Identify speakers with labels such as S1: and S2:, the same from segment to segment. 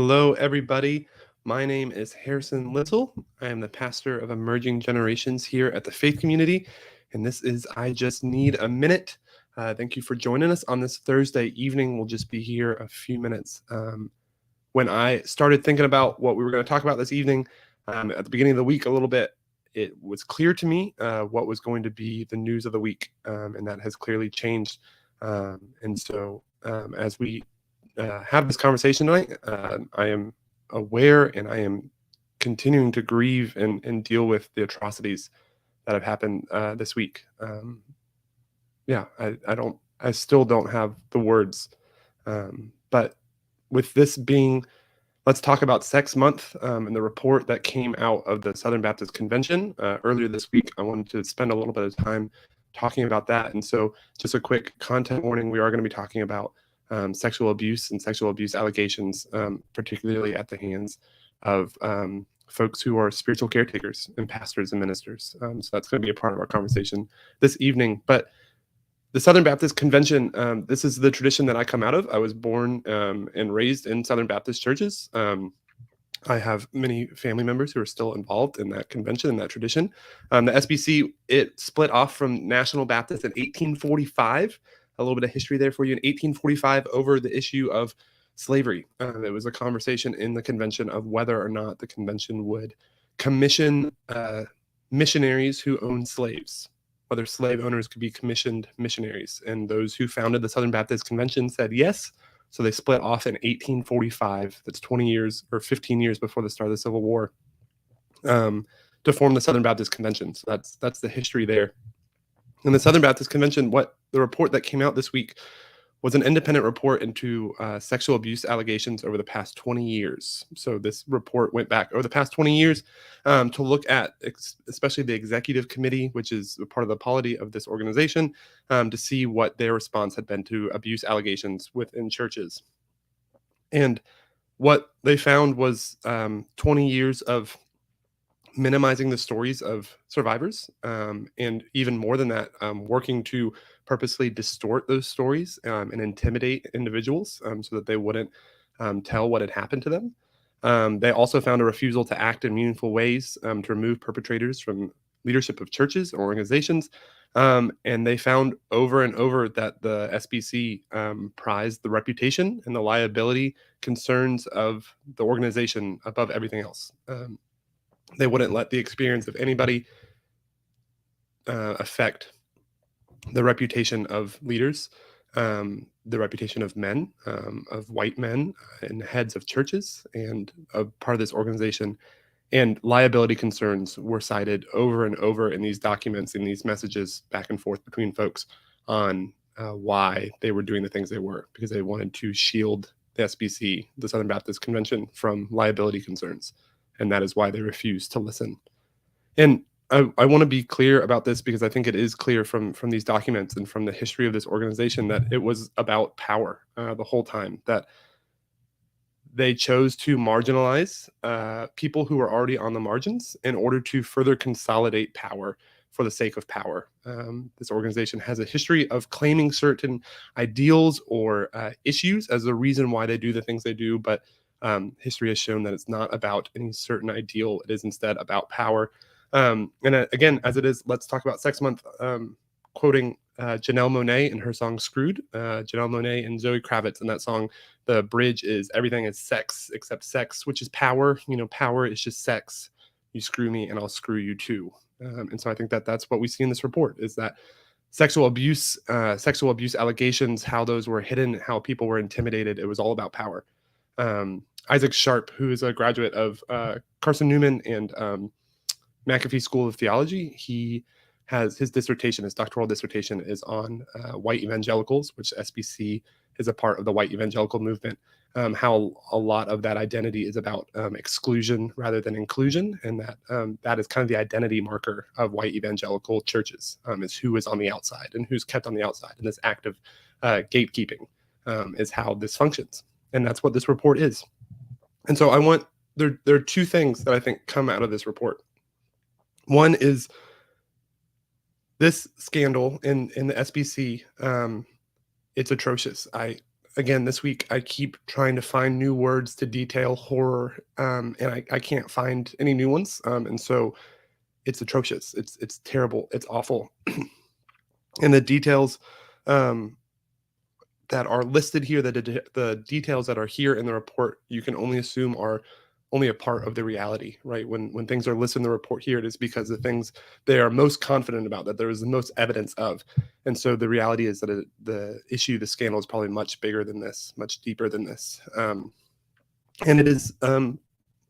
S1: Hello, everybody. My name is Harrison Little. I am the pastor of Emerging Generations here at the Faith Community, and this is I Just Need a Minute. Thank you for joining us on this Thursday evening. We'll just be here a few minutes. When I started thinking about what we were going to talk about this evening, at the beginning of the week, a little bit, it was clear to me what was going to be the news of the week, and that has clearly changed. As we have this conversation tonight, I am aware and I am continuing to grieve and deal with the atrocities that have happened this week. I still don't have the words. But with this being, let's talk about Sex Month and the report that came out of the Southern Baptist Convention earlier this week. I wanted to spend a little bit of time talking about that. And so just a quick content warning, we are going to be talking about sexual abuse and sexual abuse allegations, particularly at the hands of folks who are spiritual caretakers and pastors and ministers. So that's going to be a part of our conversation this evening. But the Southern Baptist Convention, this is the tradition that I come out of. I was born and raised in Southern Baptist churches. I have many family members who are still involved in that convention and that tradition. The SBC, it split off from National Baptist in 1845. A little bit of history there for you. In 1845, over the issue of slavery. It was a conversation in the convention of whether or not the convention would commission missionaries who owned slaves, whether slave owners could be commissioned missionaries. And those who founded the Southern Baptist Convention said yes. So they split off in 1845. That's 20 years or 15 years before the start of the Civil War, to form the Southern Baptist Convention. So that's the history there. And the Southern Baptist Convention, what the report that came out this week was an independent report into sexual abuse allegations over the past 20 years. So this report went back over the past 20 years to look at especially the executive committee, which is a part of the polity of this organization, to see what their response had been to abuse allegations within churches. And what they found was 20 years of minimizing the stories of survivors, and even more than that, working to purposely distort those stories and intimidate individuals so that they wouldn't tell what had happened to them. They also found a refusal to act in meaningful ways to remove perpetrators from leadership of churches or organizations. And they found over and over that the SBC prized the reputation and the liability concerns of the organization above everything else. They wouldn't let the experience of anybody affect the reputation of leaders, the reputation of men, of white men and heads of churches and a part of this organization. And liability concerns were cited over and over in these documents, in these messages back and forth between folks on why they were doing the things they were, because they wanted to shield the SBC, the Southern Baptist Convention, from liability concerns. And that is why they refuse to listen. And I want to be clear about this because I think it is clear from these documents and from the history of this organization that it was about power the whole time, that they chose to marginalize people who were already on the margins in order to further consolidate power for the sake of power. This organization has a history of claiming certain ideals or issues as the reason why they do the things they do, but history has shown that it's not about any certain ideal. It is instead about power. Again, as it is, let's talk about Sex Month, quoting Janelle Monáe in her song Screwed. Janelle Monáe and Zoe Kravitz in that song, the bridge is everything is sex except sex, which is power. You know, power is just sex. You screw me and I'll screw you too. And so I think that that's what we see in this report, is that sexual abuse allegations, how those were hidden, how people were intimidated. It was all about power. Isaac Sharp, who is a graduate of Carson Newman and McAfee School of Theology, he has his dissertation, his doctoral dissertation is on white evangelicals, which SBC is a part of the white evangelical movement, how a lot of that identity is about exclusion rather than inclusion, and that is kind of the identity marker of white evangelical churches, is who is on the outside and who's kept on the outside. And this act of gatekeeping is how this functions. And that's what this report is. And so there are two things that I think come out of this report. One is this scandal in the SBC. It's atrocious. again, this week I keep trying to find new words to detail horror, and I can't find any new ones. And so it's atrocious. It's terrible. It's awful. And the details um, that are listed here, the details that are here in the report, you can only assume are only a part of the reality, right? When things are listed in the report here, it is because the things they are most confident about, that there is the most evidence of. And so the reality is that the issue, the scandal, is probably much bigger than this, much deeper than this. And it is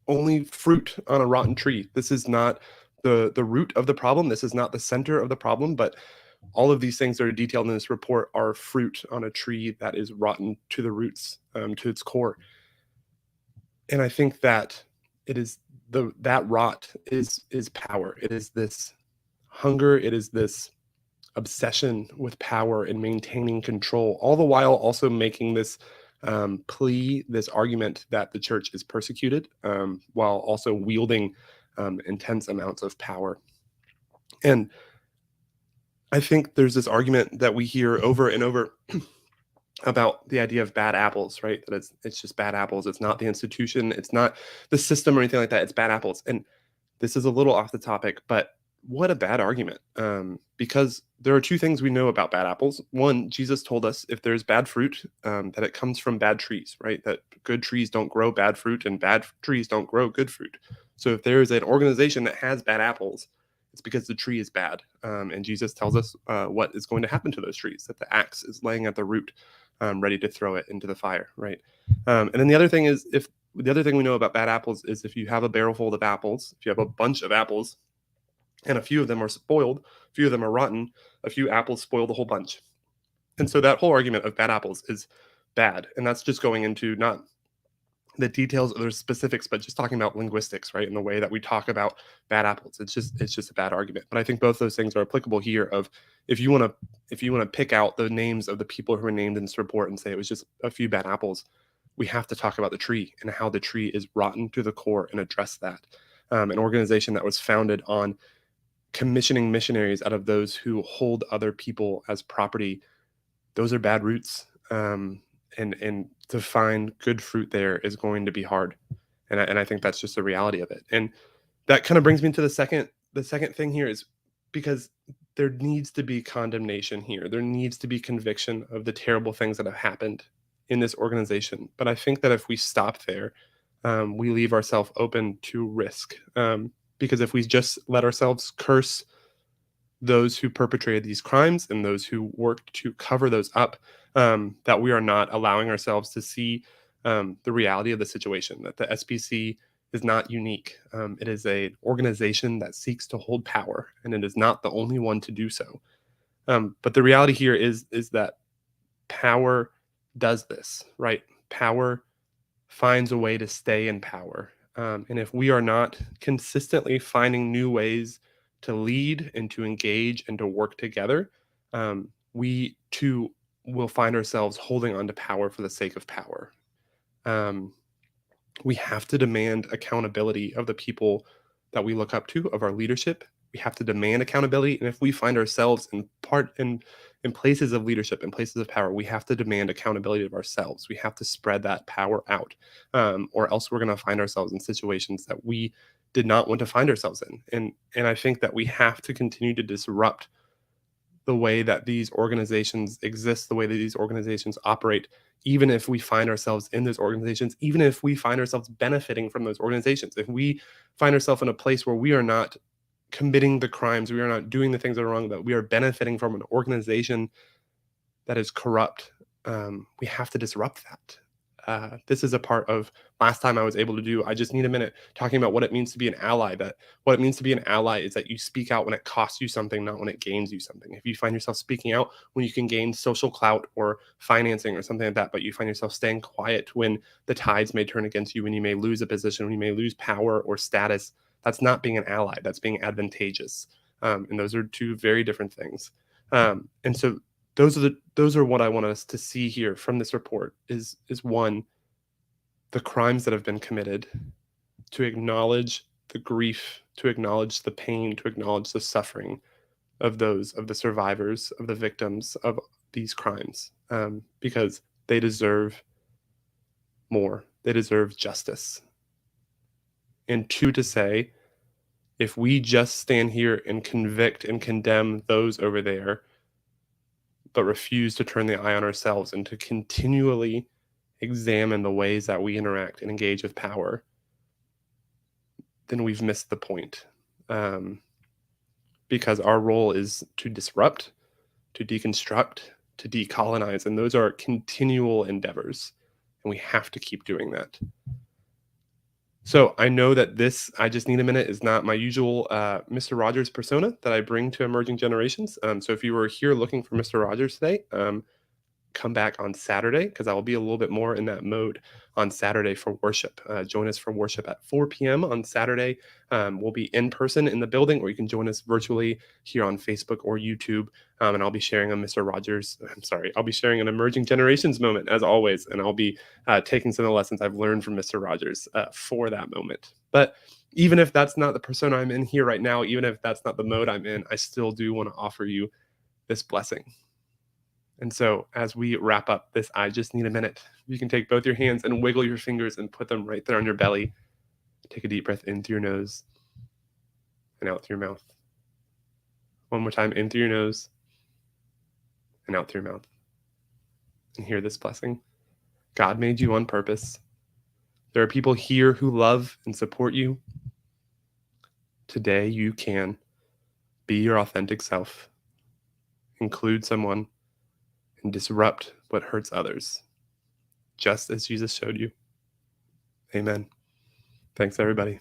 S1: only fruit on a rotten tree. This is not the root of the problem. This is not the center of the problem, but all of these things that are detailed in this report are fruit on a tree that is rotten to the roots, to its core. And I think that it is that rot is power. It is this hunger. It is this obsession with power and maintaining control, all the while also making this plea, this argument that the church is persecuted, while also wielding intense amounts of power. And I think there's this argument that we hear over and over about the idea of bad apples, right? That it's just bad apples. It's not the institution. It's not the system or anything like that. It's bad apples. And this is a little off the topic, but what a bad argument. Because there are two things we know about bad apples. One, Jesus told us if there's bad fruit, that it comes from bad trees, right? That good trees don't grow bad fruit and bad trees don't grow good fruit. So if there is an organization that has bad apples, it's because the tree is bad. And Jesus tells us what is going to happen to those trees, that the axe is laying at the root, ready to throw it into the fire, right? And then the other thing is, if the other thing we know about bad apples is if you have a barrel full of apples, if you have a bunch of apples, and a few of them are spoiled, a few of them are rotten, a few apples spoil the whole bunch. And so that whole argument of bad apples is bad. And that's just going into not the details or the specifics, but just talking about linguistics, right? In the way that we talk about bad apples. It's just a bad argument. But I think both those things are applicable here of if you want to pick out the names of the people who are named in this report and say it was just a few bad apples, we have to talk about the tree and how the tree is rotten to the core and address that. An organization that was founded on commissioning missionaries out of those who hold other people as property, those are bad roots. And to find good fruit there is going to be hard. And I think that's just the reality of it. And that kind of brings me to the second thing here is because there needs to be condemnation here. There needs to be conviction of the terrible things that have happened in this organization. But I think that if we stop there, we leave ourselves open to risk. Because if we just let ourselves curse those who perpetrated these crimes and those who worked to cover those up, that we are not allowing ourselves to see the reality of the situation, that the SBC is not unique. It is an organization that seeks to hold power, and it is not the only one to do so. But the reality here is that power does this, right? Power finds a way to stay in power. And if we are not consistently finding new ways to lead and to engage and to work together, we too will find ourselves holding on to power for the sake of power. We have to demand accountability of the people that we look up to, of our leadership. We have to demand accountability. And if we find ourselves in places of leadership, in places of power, we have to demand accountability of ourselves. We have to spread that power out, or else we're going to find ourselves in situations that we did not want to find ourselves in. And I think that we have to continue to disrupt the way that these organizations exist, the way that these organizations operate, even if we find ourselves in those organizations, even if we find ourselves benefiting from those organizations. If we find ourselves in a place where we are not committing the crimes, we are not doing the things that are wrong, that we are benefiting from an organization that is corrupt, we have to disrupt that. This is a part of last time I was able to do. I just need a minute talking about what it means to be an ally. That what it means to be an ally is that you speak out when it costs you something, not when it gains you something. If you find yourself speaking out when you can gain social clout or financing or something like that, but you find yourself staying quiet when the tides may turn against you, when you may lose a position, when you may lose power or status, that's not being an ally. That's being advantageous. And those are two very different things. And so those are what I want us to see here from this report is one, the crimes that have been committed, to acknowledge the grief, to acknowledge the pain, to acknowledge the suffering of the survivors, of the victims of these crimes, because They deserve more. They deserve justice. And two, to say, if we just stand here and convict and condemn those over there, but refuse to turn the eye on ourselves and to continually examine the ways that we interact and engage with power, then we've missed the point. Because our role is to disrupt, to deconstruct, to decolonize, and those are continual endeavors, and we have to keep doing that. So I know that this I Just Need a Minute is not my usual Mr. Rogers persona that I bring to emerging generations. So if you were here looking for Mr. Rogers today, come back on Saturday, because I will be a little bit more in that mode on Saturday for worship. Join us for worship at 4 p.m. on Saturday. We'll be in person in the building, or you can join us virtually here on Facebook or YouTube. And I'll be sharing a Mr. Rogers. I'll be sharing an emerging generations moment as always, and I'll be taking some of the lessons I've learned from Mr. Rogers for that moment. But even if that's not the persona I'm in here right now, even if that's not the mode I'm in, I still do want to offer you this blessing. And so as we wrap up this I Just Need a Minute, you can take both your hands and wiggle your fingers and put them right there on your belly. Take a deep breath in through your nose and out through your mouth. One more time, in through your nose and out through your mouth. And hear this blessing. God made you on purpose. There are people here who love and support you. Today you can be your authentic self, include someone, and disrupt what hurts others, just as Jesus showed you. Amen. Thanks, everybody.